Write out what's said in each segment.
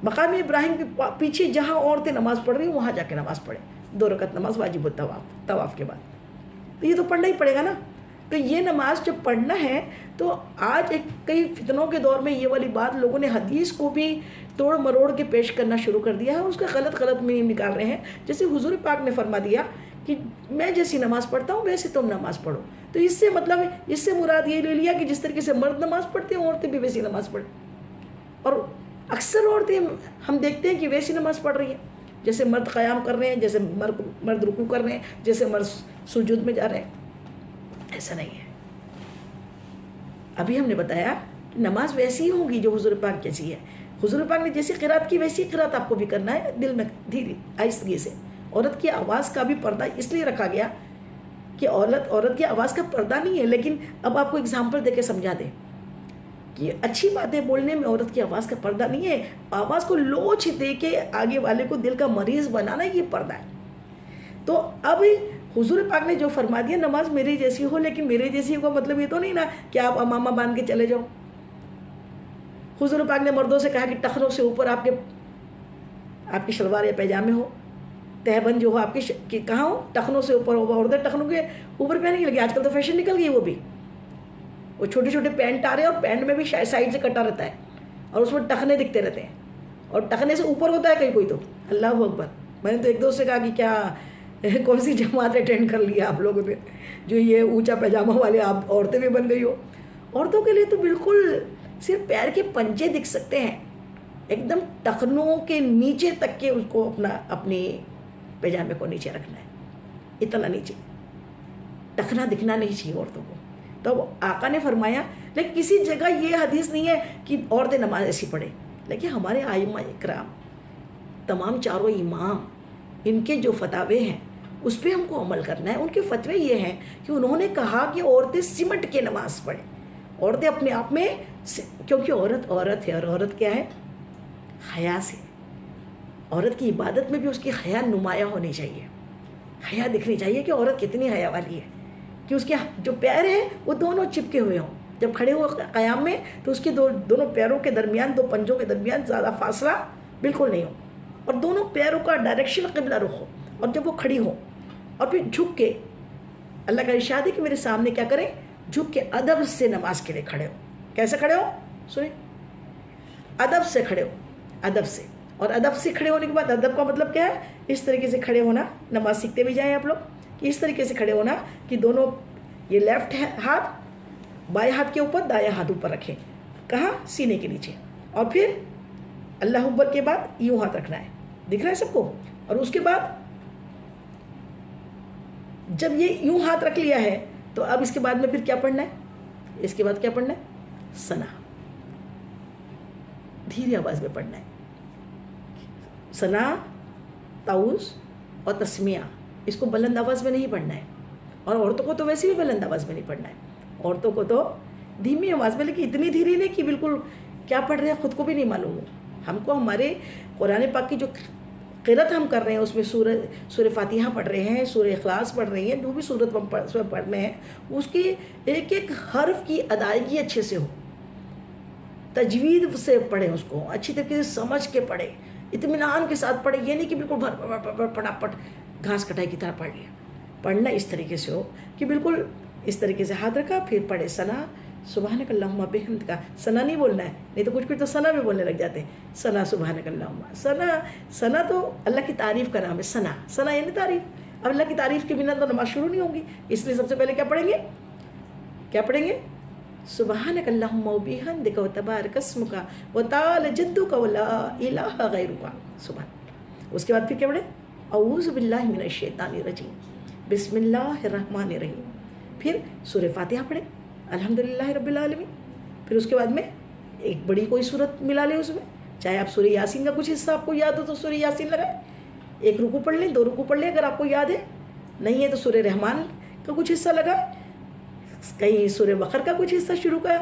مقام ابراہیم کے پیچھے جہاں عورتیں نماز پڑھ رہی ہیں وہاں جا کے نماز پڑھیں، 2 رکعت نماز واجب الطواف، طواف کے بعد. تو یہ تو پڑھنا ہی پڑے گا نا. تو یہ نماز جب پڑھنا ہے تو آج ایک کئی فتنوں کے دور میں یہ والی بات لوگوں نے حدیث کو بھی توڑ مروڑ کے پیش کرنا شروع کر دیا ہے، اس کا غلط میں نکال رہے ہیں. جیسے حضور پاک نے فرما دیا کہ میں جیسی نماز پڑھتا ہوں ویسے تم نماز پڑھو. تو اس سے مطلب اس سے مراد یہ لے لیا کہ جس طریقے سے مرد نماز پڑھتے ہیں عورتیں بھی ویسی نماز پڑھیں. اور اکثر عورتیں ہم دیکھتے ہیں کہ ویسی نماز پڑھ رہی ہیں جیسے مرد قیام کر رہے ہیں، جیسے مرد رکوع کر رہے ہیں، جیسے مرد سجود میں جا رہے ہیں. ایسا نہیں ہے. ابھی ہم نے بتایا کہ نماز ویسی ہی ہوگی جو حضور پاک جیسی ہے. حضور پاک نے جیسی قرات کی ویسی قرات آپ کو بھی کرنا ہے، دل میں دھیرے آہستگی سے. عورت کی آواز کا بھی پردہ اس لیے رکھا گیا کہ عورت کی آواز کا پردہ نہیں ہے. لیکن اب آپ کو اگزامپل دے کے سمجھا دیں کہ اچھی باتیں بولنے میں عورت کی آواز کا پردہ نہیں ہے. آواز کو لوچ دے کے آگے والے کو دل کا مریض بنانا یہ پردہ ہے. تو اب حضور پاک نے جو فرما دیا نماز میرے جیسی ہو، لیکن میرے جیسی کا مطلب یہ تو نہیں نا کہ آپ امامہ باندھ کے چلے جاؤ. حضور پاک نے مردوں سے کہا کہ ٹخنوں سے اوپر آپ کی شلوار یا پیجامے ہو، تہبند جو ہو آپ کی کہاں ہو، ٹخنوں سے اوپر ہو. عورتیں ٹخنوں کے اوپر پہننے کی لگی. آج کل تو فیشن نکل گئی. وہ چھوٹے چھوٹے پینٹ آ رہے ہیں اور پینٹ میں بھی سائڈ سے کٹا رہتا ہے اور اس میں ٹخنے دکھتے رہتے ہیں اور ٹخنے سے اوپر ہوتا ہے کہیں کوئی. تو اللہ اکبر. میں نے تو ایک دوست سے کہا کہ کیا کون سی جماعت اٹینڈ کر لیا آپ لوگوں نے جو یہ اونچا پیجامہ والے آپ عورتیں بھی بن گئی ہو. عورتوں کے لیے تو بالکل صرف پیر کے پنجے دکھ سکتے ہیں، ایک دم ٹخنوں کے نیچے تک کے اس کو اپنی پیجامے کو نیچے رکھنا ہے، اتنا نیچے. ٹخنا دکھنا نہیں چاہیے عورتوں کو. تو آقا نے فرمایا. لیکن کسی جگہ یہ حدیث نہیں ہے کہ عورتیں نماز ایسی پڑھیں. لیکن ہمارے ائمہ اکرام تمام چاروں امام ان کے جو فتاوے ہیں اس پہ ہم کو عمل کرنا ہے. ان کے فتوے یہ ہیں کہ انہوں نے کہا کہ عورتیں سمٹ کے نماز پڑھیں. عورتیں اپنے آپ میں، کیونکہ عورت ہے اور عورت کیا ہے؟ حیا سے. عورت کی عبادت میں بھی اس کی حیا نمایاں ہونی چاہیے، حیا دکھنی چاہیے کہ عورت کتنی حیا والی ہے، کہ اس کے جو پیر ہیں وہ دونوں چپکے ہوئے ہوں. جب کھڑے ہو قیام میں تو اس کے دونوں پیروں کے درمیان، 2 پنجوں کے درمیان زیادہ فاصلہ بالکل نہیں ہو اور دونوں پیروں کا ڈائریکشن قبلہ رخ ہو. اور جب وہ کھڑی ہو اور پھر جھک کے، اللہ کا ارشاد ہے کہ میرے سامنے کیا کریں؟ جھک کے ادب سے نماز کے لیے کھڑے ہو. کیسے کھڑے ہو؟ سنیں، ادب سے کھڑے ہو، ادب سے. اور ادب سے کھڑے ہونے کے بعد، ادب کا مطلب کیا ہے؟ اس طریقے سے کھڑے ہونا. نماز سیکھتے بھی جائیں آپ لوگ کہ اس طریقے سے کھڑے ہونا کہ دونوں یہ لیفٹ ہاتھ بائیں ہاتھ کے اوپر، دایاں ہاتھ اوپر رکھیں. کہاں؟ سینے کے نیچے. اور پھر اللہ اکبر کے بعد یوں ہاتھ رکھنا ہے. دکھ رہا ہے سب کو؟ اور اس کے بعد جب یہ یوں ہاتھ رکھ لیا ہے تو اب اس کے بعد میں پھر کیا پڑھنا ہے؟ اس کے بعد کیا پڑھنا ہے؟ ثنا. دھیرے آواز میں پڑھنا ہے. ثنا، تعوذ اور تسمیہ، اس کو بلند آواز میں نہیں پڑھنا ہے. اور عورتوں کو تو ویسے بھی بلند آواز میں نہیں پڑھنا ہے. عورتوں کو تو دھیمی آواز میں، لیکن اتنی دھیری نہیں کہ بالکل کیا پڑھ رہے ہیں خود کو بھی نہیں معلوم ہو. ہم کو ہمارے قرآن پاک کی جو قرات ہم کر رہے ہیں اس میں سورہ فاتحہ پڑھ رہے ہیں، سورہ اخلاص پڑھ رہے ہیں، جو بھی سورت ہم پڑھ رہے ہیں اس کی ایک ایک حرف کی ادائیگی اچھے سے ہو، تجوید سے پڑھیں، اس کو اچھی طریقے سے سمجھ کے پڑھیں، اطمینان کے ساتھ پڑھیں. یہ نہیں کہ بالکل پٹاپٹ گھاس کٹائی کی طرح پڑھ لیا. پڑھنا اس طریقے سے ہو کہ بالکل اس طریقے سے ہاتھ رکھا، پھر پڑھے ثنا سبحانک اللہم بحمدک کا. ثنا نہیں بولنا ہے، نہیں تو کچھ تو ثنا بھی بولنے لگ جاتے ہیں. ثنا سبحانک اللہم. ثنا تو اللہ کی تعریف کا نام ہے. ثنا یعنی تعریف. اب اللہ کی تعریف کے بنا تو نماز شروع نہیں ہوگی. اس لیے سب سے پہلے کیا پڑھیں گے؟ سبحانک اللہم وبحمدک وتبارک اسمک وتعالی جدک ولا الہ غیرک. سبحان. اس کے بعد پھر کیا پڑھیں؟ اعوذ باللہ من الشیطان الرجیم، بسم اللہ الرحمن الرحیم. پھر سورہ فاتحہ پڑھیں، الحمدللہ رب العالمین. پھر اس کے بعد میں ایک بڑی کوئی سورت ملا لیں اس میں، چاہے آپ سورہ یاسین کا کچھ حصہ آپ کو یاد ہو تو سورہ یاسین لگائیں. 1 رکوع پڑھ لیں، 2 رکوع پڑھ لیں اگر آپ کو یاد ہے. نہیں ہے تو سورہ رحمان کا کچھ حصہ لگائیں، کہیں سورہ بقرہ کا کچھ حصہ شروع کر،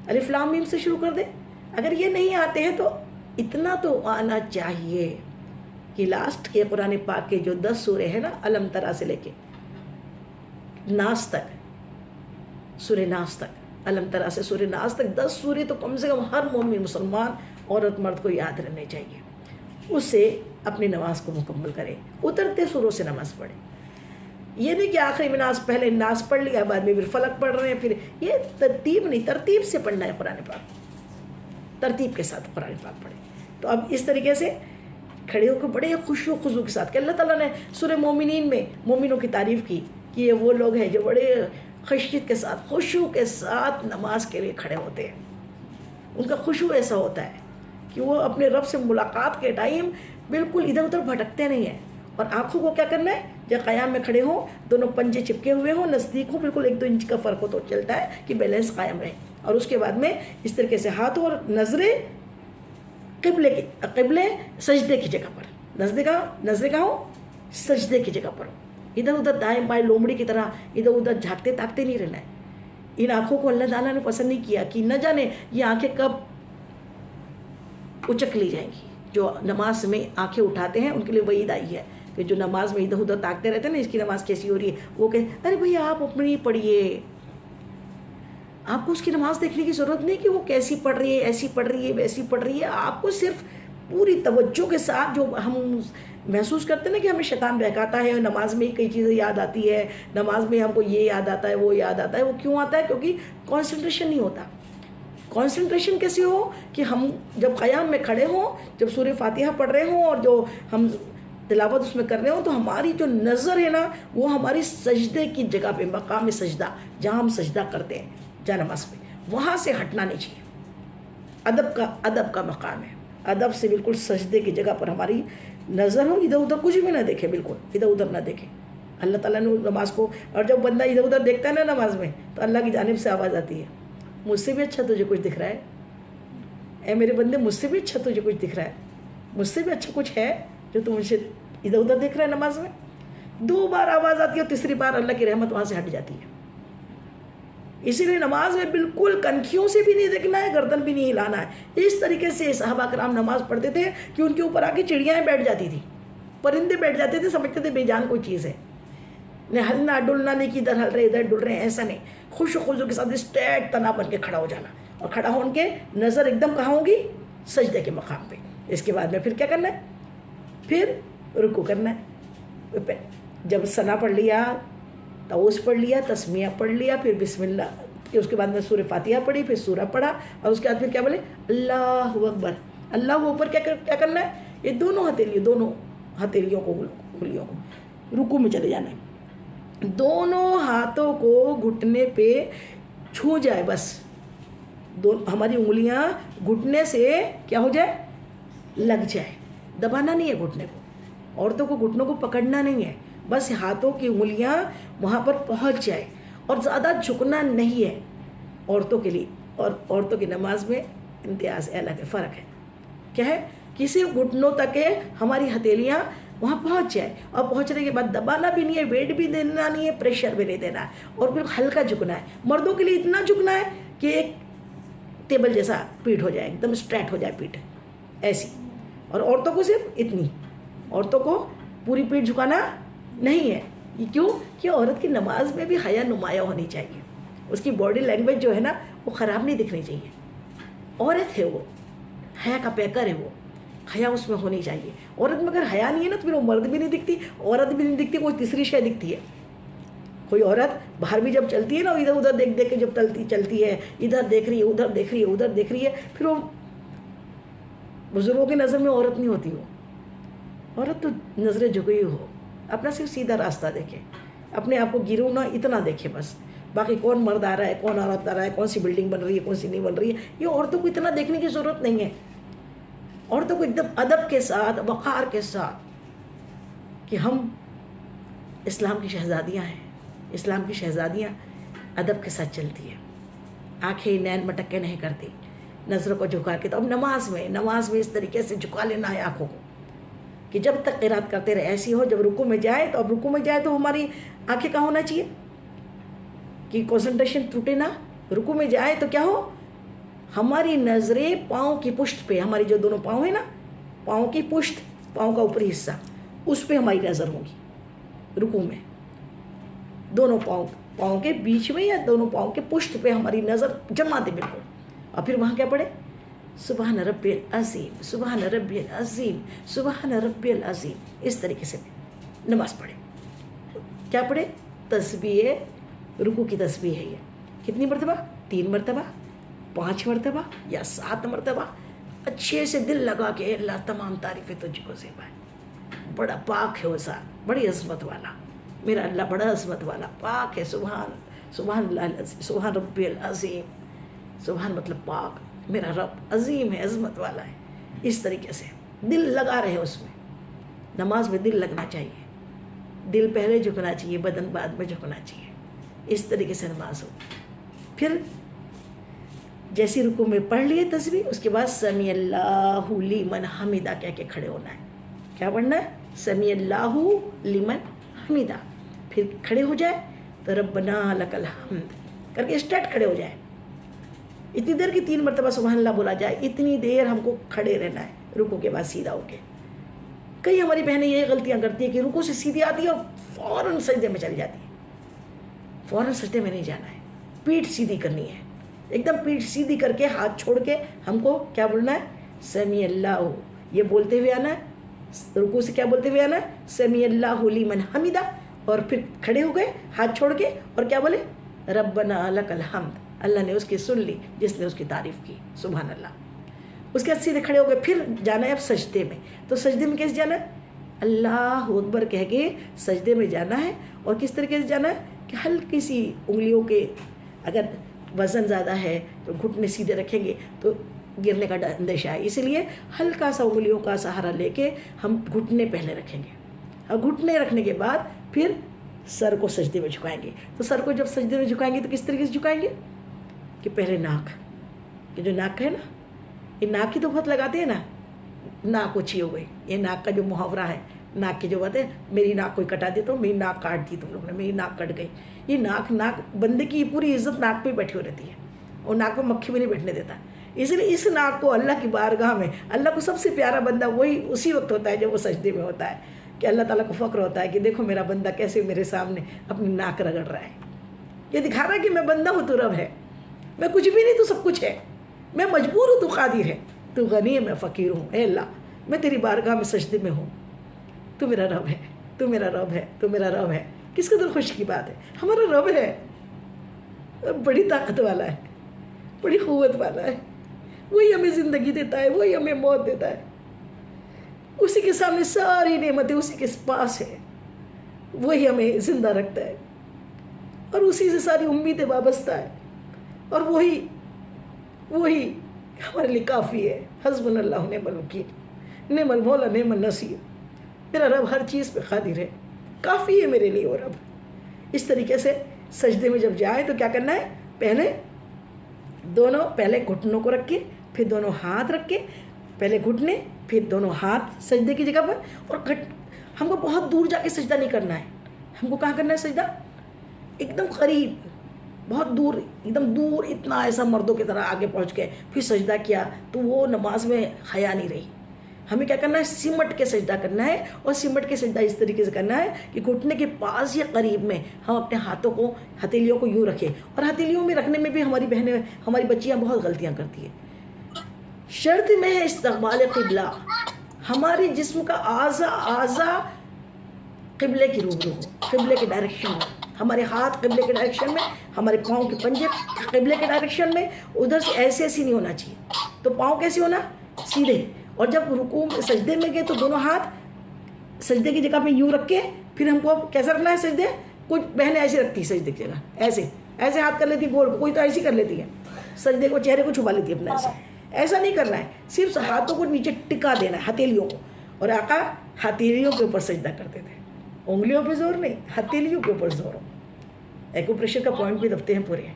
الف لام میم سے شروع کر دیں. اگر یہ نہیں آتے ہیں تو اتنا تو آنا چاہیے کہ لاسٹ کے قرآن پاک کے جو 10 سورے ہیں نا، علم ترا سے لے کے ناس تک، سورہ ناس تک، علم ترا سے سورہ ناس تک 10 سورے تو کم سے کم ہر مومن مسلمان عورت مرد کو یاد رہنے چاہیے. اس سے اپنی نماز کو مکمل کرے, اترتے سوروں سے نماز پڑھے. یہ نہیں کہ آخری میں پہلے ناز پڑھ لیا بعد میں پھر فلق پڑھ رہے ہیں, پھر یہ ترتیب نہیں, ترتیب سے پڑھنا ہے قرآن پاک, ترتیب کے ساتھ قرآن پاک پڑھے. تو اب اس طریقے سے کھڑے ہو کے بڑے خشوع و خضوع کے ساتھ, کہ اللہ تعالیٰ نے سورہ مومنین میں مومنوں کی تعریف کی کہ یہ وہ لوگ ہیں جو بڑے خشیت کے ساتھ, خشوع کے ساتھ نماز کے لیے کھڑے ہوتے ہیں. ان کا خشوع ایسا ہوتا ہے کہ وہ اپنے رب سے ملاقات کے ٹائم بالکل ادھر ادھر بھٹکتے نہیں ہیں. اور آنکھوں کو کیا کرنا ہے, جب قیام میں کھڑے ہوں دونوں پنجے چپکے ہوئے ہوں, نزدیک ہوں, بالکل 1-2 انچ کا فرق ہو تو چلتا ہے کہ بیلنس قائم رہے. اور اس کے بعد میں اس طریقے سے ہاتھوں اور نظریں قبلے سجدے کی جگہ پر, نظریں کہاں ہو, سجدے کی جگہ پر ہو. ادھر ادھر دائیں بائیں لومڑی کی طرح ادھر ادھر جھانکتے تاکتے نہیں رہنا ہے. ان آنکھوں کو اللہ تعالیٰ نے پسند نہیں کیا کہ نہ جانے یہ آنکھیں کب اچک لی جائیں گی. جو نماز میں آنکھیں اٹھاتے ہیں ان کے لیے وعید آئی ہے کہ جو نماز میں ادھر ادھر تاکتے رہتے ہیں نا, اس کی نماز کیسی ہو رہی ہے, وہ کہ ارے بھیا آپ اپنی پڑھیے, آپ کو اس کی نماز دیکھنے کی ضرورت نہیں کہ وہ کیسی پڑھ رہی ہے, ایسی پڑھ رہی ہے, ویسی پڑھ رہی ہے. آپ کو صرف پوری توجہ کے ساتھ, جو ہم محسوس کرتے ہیں نا کہ ہمیں شیطان بہکاتا ہے, نماز میں کئی چیزیں یاد آتی ہے, نماز میں ہم کو یہ یاد آتا ہے, وہ یاد آتا ہے. وہ کیوں آتا ہے؟ کیونکہ کانسنٹریشن نہیں ہوتا. کانسنٹریشن کیسے ہو کہ ہم جب قیام میں کھڑے ہوں, جب سورہ فاتحہ پڑھ رہے ہوں اور جو ہم تلاوت اس میں کر رہے ہوں, تو ہماری جو نظر ہے نا وہ ہماری سجدے کی جگہ پہ, مقام سجدہ جہاں ہم سجدہ کرتے ہیں جا نماز پہ, وہاں سے ہٹنا نہیں چاہیے. ادب کا مقام ہے, ادب سے بالکل سجدے کی جگہ پر ہماری نظر ہو, ادھر ادھر کچھ بھی نہ دیکھے, بالکل ادھر ادھر نہ دیکھے. اللہ تعالیٰ نے نماز کو, اور جب بندہ ادھر ادھر دیکھتا ہے نا نماز میں, تو اللہ کی جانب سے آواز آتی ہے, مجھ سے بھی اچھا تجھے کچھ دکھ رہا ہے, اے میرے بندے مجھ سے بھی اچھا تجھے کچھ دکھ رہا ہے, مجھ سے بھی اچھا کچھ ہے جو تم مجھے ادھر ادھر دیکھ رہا ہے نماز میں. 2 بار آواز آتی ہے اور تیسری بار اللہ کی رحمت وہاں سے ہٹ جاتی ہے. اسی لیے نماز میں بالکل کنکھیوں سے بھی نہیں دیکھنا ہے, گردن بھی نہیں ہلانا ہے. اس طریقے سے صحابہ کرام نماز پڑھتے تھے کہ ان کے اوپر آ کے چڑیاں بیٹھ جاتی تھی, پرندے بیٹھ جاتے تھے, سمجھتے تھے بے جان کوئی چیز ہے. ہلنا ڈلنا نہیں کہ ادھر ہل رہے ادھر ڈل رہے ہیں, ایسا نہیں. خوش و خضوع کے ساتھ اسٹریٹ تنا بن کے کھڑا ہو جانا, اور کھڑا ہو کے نظر ایک دم کہاں ہوگی, سجدے کے مقام پہ. اس کے بعد میں پھر کیا کرنا ہے, پھر رکوع کرنا ہے. جب ثنا پڑھ لیا, تعوذ پڑھ لیا, تسمیہ پڑھ لیا, پھر بسم اللہ, پھر اس کے بعد میں سورہ فاتحہ پڑھی, پھر سورہ پڑھا, اور اس کے بعد پھر کیا بولے, اللہ اکبر. اللہ اکبر کیا کرنا ہے, یہ دونوں ہتھیلیوں کو انگلیوں کو رکوع میں چلے جانا ہے. دونوں ہاتھوں کو گھٹنے پہ چھو جائے, بس ہماری انگلیاں گھٹنے سے کیا ہو جائے, لگ جائے. دبانا نہیں ہے گھٹنے کو, عورتوں کو گھٹنوں کو پکڑنا نہیں ہے, بس ہاتھوں کی انگلیاں وہاں پر پہنچ جائے. اور زیادہ جھکنا نہیں ہے عورتوں کے لیے. اور عورتوں کی نماز میں امتیاز الگ ہے, فرق ہے. کیا ہے کہ صرف گھٹنوں تک ہے ہماری ہتھیلیاں وہاں پہنچ جائے, اور پہنچنے کے بعد دبانا بھی نہیں ہے, ویٹ بھی دینا نہیں ہے, پریشر بھی نہیں دینا ہے, اور پھر ہلکا جھکنا ہے. مردوں کے لیے اتنا جھکنا ہے کہ ایک ٹیبل جیسا پیٹھ ہو جائے, ایک دم اسٹریٹ ہو جائے پیٹھ ایسی. اور عورتوں کو صرف اتنی, عورتوں کو پوری پیٹھ جھکانا نہیں ہے. یہ کیوں کہ عورت کی نماز میں بھی حیا نمایاں ہونی چاہیے. اس کی باڈی لینگویج جو ہے نا وہ خراب نہیں دکھنی چاہیے. عورت ہے وہ, حیا کا پیکر ہے وہ, حیا اس میں ہونی چاہیے. عورت میں اگر حیا نہیں ہے نا تو پھر وہ مرد بھی نہیں دکھتی, عورت بھی نہیں دکھتی, کوئی تیسری شے دکھتی ہے. کوئی عورت باہر بھی جب چلتی ہے نا, ادھر ادھر دیکھ دیکھ کے جب چلتی ہے, ادھر دیکھ رہی ہے, ادھر دیکھ رہی ہے, ادھر دیکھ رہی ہے, پھر وہ بزرگوں کی نظر میں عورت نہیں ہوتی. وہ عورت تو نظریں جھکی ہو, اپنا صرف سیدھا راستہ دیکھے, اپنے آپ کو گرو نہ اتنا دیکھے بس. باقی کون مرد آ رہا ہے, کون عورت آ رہا ہے, کون سی بلڈنگ بن رہی ہے, کون سی نہیں بن رہی ہے, یہ عورتوں کو اتنا دیکھنے کی ضرورت نہیں ہے. عورتوں کو ایک دم ادب کے ساتھ, وقار کے ساتھ, کہ ہم اسلام کی شہزادیاں ہیں. اسلام کی شہزادیاں ادب کے ساتھ چلتی ہیں, آنکھیں نین مٹکے نہیں کرتی, نظروں کو جھکا کے. تو اب نماز میں اس طریقے سے جھکا لینا ہے آنکھوں کو کہ جب تک قرات کرتے رہے ایسی ہو. جب رکوع میں جائے تو, اب رکوع میں جائے تو ہماری آنکھیں کہاں ہونا چاہیے کہ کنسنٹریشن ٹوٹے نہ. رکوع میں جائے تو کیا ہو, ہماری نظریں پاؤں کی پشت پہ, ہماری جو دونوں پاؤں ہیں نا, پاؤں کی پشت, پاؤں کا اوپری حصہ, اس پہ ہماری نظر ہوگی رکوع میں. دونوں پاؤں کے بیچ میں یا دونوں پاؤں کے پشت پہ ہماری نظر جمع دے بالکل. اور پھر وہاں کیا پڑھے, سبحان ربی العظیم، سبحان ربی العظیم، سبحان ربی العظیم، اس طریقے سے نماز پڑھے. کیا پڑھے؟ تسبیح رکوع کی تسبیح ہے. یہ کتنی مرتبہ؟ 3 مرتبہ، 5 مرتبہ یا 7 مرتبہ. اچھے سے دل لگا کے اللہ تمام تعریفیں تجھ کو سے پائے. بڑا پاک ہے وہ ذات، بڑی عظمت والا. میرا اللہ بڑا عظمت والا پاک ہے. سبحان اللہ العظیم، سبحان ربی العظیم. سبحان مطلب پاک. میرا رب عظیم ہے، عظمت والا ہے. اس طریقے سے دل لگا رہے اس میں. نماز میں دل لگنا چاہیے. دل پہلے جھکنا چاہیے، بدن بعد میں جھکنا چاہیے. اس طریقے سے نماز ہو. پھر جیسی رکوع میں پڑھ لیے تسبیح، اس کے بعد سمیع اللہ لمن حمیدہ کہہ کے کھڑے ہونا ہے. کیا پڑھنا ہے؟ سمیع اللہ لمن حمیدہ. پھر کھڑے ہو جائے تو ربنا لک الحمد کر کے اسٹارٹ کھڑے ہو جائے. اتنی دیر کی 3 مرتبہ سبحان اللہ بولا جائے، اتنی دیر ہم کو کھڑے رہنا ہے رکوع کے بعد سیدھا ہو کے. کئی ہماری بہنیں یہ غلطیاں کرتی ہیں کہ رکوع سے سیدھی آتی ہے اور فوراً سجدے میں چلی جاتی ہے. فوراً سجدے میں نہیں جانا ہے، پیٹھ سیدھی کرنی ہے. ایک دم پیٹھ سیدھی کر کے ہاتھ چھوڑ کے ہم کو کیا بولنا ہے؟ سمیع اللہ، یہ بولتے ہوئے آنا ہے. رکوع سے کیا بولتے ہوئے آنا ہے؟ سمیع اللہ لمن حمیدہ. اور پھر کھڑے ہو گئے ہاتھ چھوڑ کے، اور کیا بولے؟ ربنا لک الحمد. اللہ نے اس کی سن لی جس نے اس کی تعریف کی. سبحان اللہ. اس کے بعد سیدھے کھڑے ہو گئے. پھر جانا ہے اب سجدے میں. تو سجدے میں کیسے جانا ہے؟ اللہ اکبر کہہ کے سجدے میں جانا ہے. اور کس طریقے سے جانا ہے کہ ہلکی سی انگلیوں کے اگر وزن زیادہ ہے تو گھٹنے سیدھے رکھیں گے تو گرنے کا اندیشہ ہے. اسی لیے ہلکا سا انگلیوں کا سہارا لے کے ہم گھٹنے پہلے رکھیں گے. اور گھٹنے رکھنے کے بعد پھر سر کو سجدے میں جھکائیں گے. تو سر کو جب سجدے میں جھکائیں گے تو کس طریقے سے جھکائیں گے کہ پہلے ناک، یہ جو ناک ہے نا، یہ ناک ہی تو بہت لگاتے ہیں نا. ناک اونچی ہو گئی، یہ ناک کا جو محاورہ ہے، ناک کی جو بات ہے، میری ناک کوئی کٹا دے تو میری ناک کاٹ دی تم لوگوں نے، میری ناک کٹ گئی. یہ ناک بندے کی پوری عزت ناک پہ بیٹھی ہو رہتی ہے، اور ناک پہ مکھی بھی نہیں بیٹھنے دیتا. اس لیے اس ناک کو اللہ کی بارگاہ میں، اللہ کو سب سے پیارا بندہ وہی اسی وقت ہوتا ہے جب وہ سجدے میں ہوتا ہے، کہ اللہ تعالیٰ کو فخر ہوتا ہے کہ دیکھو میرا بندہ کیسے میرے سامنے اپنی ناک رگڑ رہا ہے. یہ دکھا رہا ہے کہ میں بندہ ہوں، تو رب ہے. میں کچھ بھی نہیں، تو سب کچھ ہے. میں مجبور ہوں، تو قادر ہے. تو غنی ہے، میں فقیر ہوں. اے اللہ، میں تیری بارگاہ میں سجدے میں ہوں. تو میرا رب ہے، تو میرا رب ہے، تو میرا رب ہے. کس قدر خوشی کی بات ہے. ہمارا رب ہے، بڑی طاقت والا ہے، بڑی قوت والا ہے. وہی ہمیں زندگی دیتا ہے، وہی ہمیں موت دیتا ہے. اسی کے سامنے ساری نعمتیں اسی کے پاس ہے. وہی ہمیں زندہ رکھتا ہے، اور اسی سے ساری امیدیں وابستہ ہے. اور وہی ہمارے لیے کافی ہے. حسبنا اللہ نعم الوکیل، نعم المولا نعم النصیر. میرا رب ہر چیز پہ قادر ہے، کافی ہے میرے لیے وہ رب. اس طریقے سے سجدے میں جب جائے تو کیا کرنا ہے؟ پہلے گھٹنوں کو رکھ کے، پھر دونوں ہاتھ رکھ کے، پہلے گھٹنے پھر دونوں ہاتھ سجدے کی جگہ پر. اور ہم کو بہت دور جا کے سجدہ نہیں کرنا ہے. ہم کو کہاں کرنا ہے سجدہ؟ ایک دم قریب، بہت دور، ایک دم دور، اتنا ایسا مردوں کی طرح آگے پہنچ کے پھر سجدہ کیا تو وہ نماز میں حیا نہیں رہی. ہمیں کیا کرنا ہے؟ سمٹ کے سجدہ کرنا ہے. اور سمٹ کے سجدہ اس طریقے سے کرنا ہے کہ گھٹنے کے پاس یا قریب میں ہم اپنے ہاتھوں کو، ہتھیلیوں کو یوں رکھیں. اور ہتھیلیوں میں رکھنے میں بھی ہماری بہنیں، ہماری بچیاں بہت غلطیاں کرتی ہیں. شرط میں ہے استقبال قبلہ. ہمارے جسم کا اعضا قبلے کی روبرو ہو، قبلے کے ڈائریکشن میں. ہمارے ہاتھ قبلے کے ڈائریکشن میں، ہمارے پاؤں کے پنجے قبلے کے ڈائریکشن میں. ادھر سے ایسے نہیں ہونا چاہیے. تو پاؤں کیسے ہونا؟ سیدھے. اور جب رکوع سجدے میں گئے تو دونوں ہاتھ سجدے کی جگہ پہ یوں رکھ کے پھر ہم کو کیسا رکھنا ہے سجدے؟ کچھ بہنیں ایسے رکھتی ہیں سجدے کی جگہ، ایسے ہاتھ کر لیتی گول، کوئی تو ایسی کر لیتی ہے سجدے کو، چہرے کو چھپا لیتی ہے اپنا. ایسا نہیں کرنا ہے. صرف ہاتھوں کو نیچے ٹکا دینا ہے، ہتھیلیوں کو. اور آقا ہتھیلیوں کے اوپر سجدہ کرتے تھے، انگلیوں پہ زور نہیں، ہتھیلیوں کے اوپر زور ہو. ایکوپریشر کا پوائنٹ بھی دبتے ہیں پورے،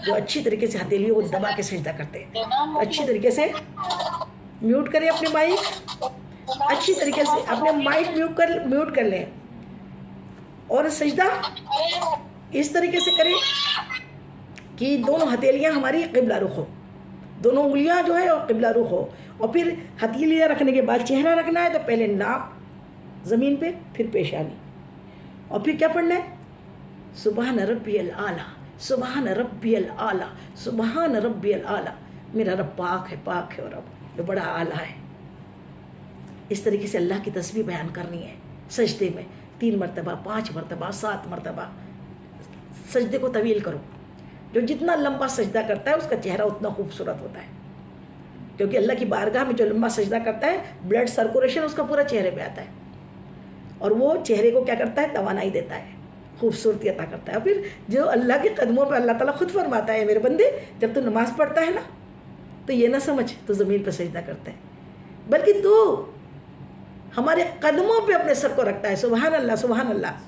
جو اچھی طریقے سے ہتھیلیوں کو دبا کے سجدہ کرتے ہیں. اچھی طریقے سے میوٹ کریں اپنے مائک، اچھی طریقے سے اپنے مائک میوٹ کر لیں. اور سجدہ اس طریقے سے کریں کہ دونوں ہتھیلیاں ہماری قبلہ رخ ہو، دونوں انگلیاں جو ہے قبلہ رخ ہو. اور پھر ہتھیلیاں رکھنے کے بعد چہرہ رکھنا ہے تو پہلے ناک زمین پہ، پھر پیشانی. اور پھر کیا پڑھنا ہے؟ سبحان ربی العالی، سبحان ربی العالی، سبحان ربی العالی. میرا رب پاک ہے اور رب جو بڑا اعلیٰ ہے. اس طریقے سے اللہ کی تسبیح بیان کرنی ہے سجدے میں 3 مرتبہ 5 مرتبہ 7 مرتبہ. سجدے کو طویل کرو. جو جتنا لمبا سجدہ کرتا ہے اس کا چہرہ اتنا خوبصورت ہوتا ہے، کیونکہ اللہ کی بارگاہ میں جو لمبا سجدہ کرتا ہے بلڈ سرکولیشن اس کا پورا چہرے پہ آتا ہے، اور وہ چہرے کو کیا کرتا ہے؟ توانائی دیتا ہے، خوبصورتی عطا کرتا ہے. اور پھر جو اللہ کے قدموں پہ اللہ تعالیٰ خود فرماتا ہے میرے بندے جب تو نماز پڑھتا ہے نا تو یہ نہ سمجھ تو زمین پہ سجدہ کرتا ہے، بلکہ تو ہمارے قدموں پہ اپنے سر کو رکھتا ہے. سبحان اللہ سبحان اللہ.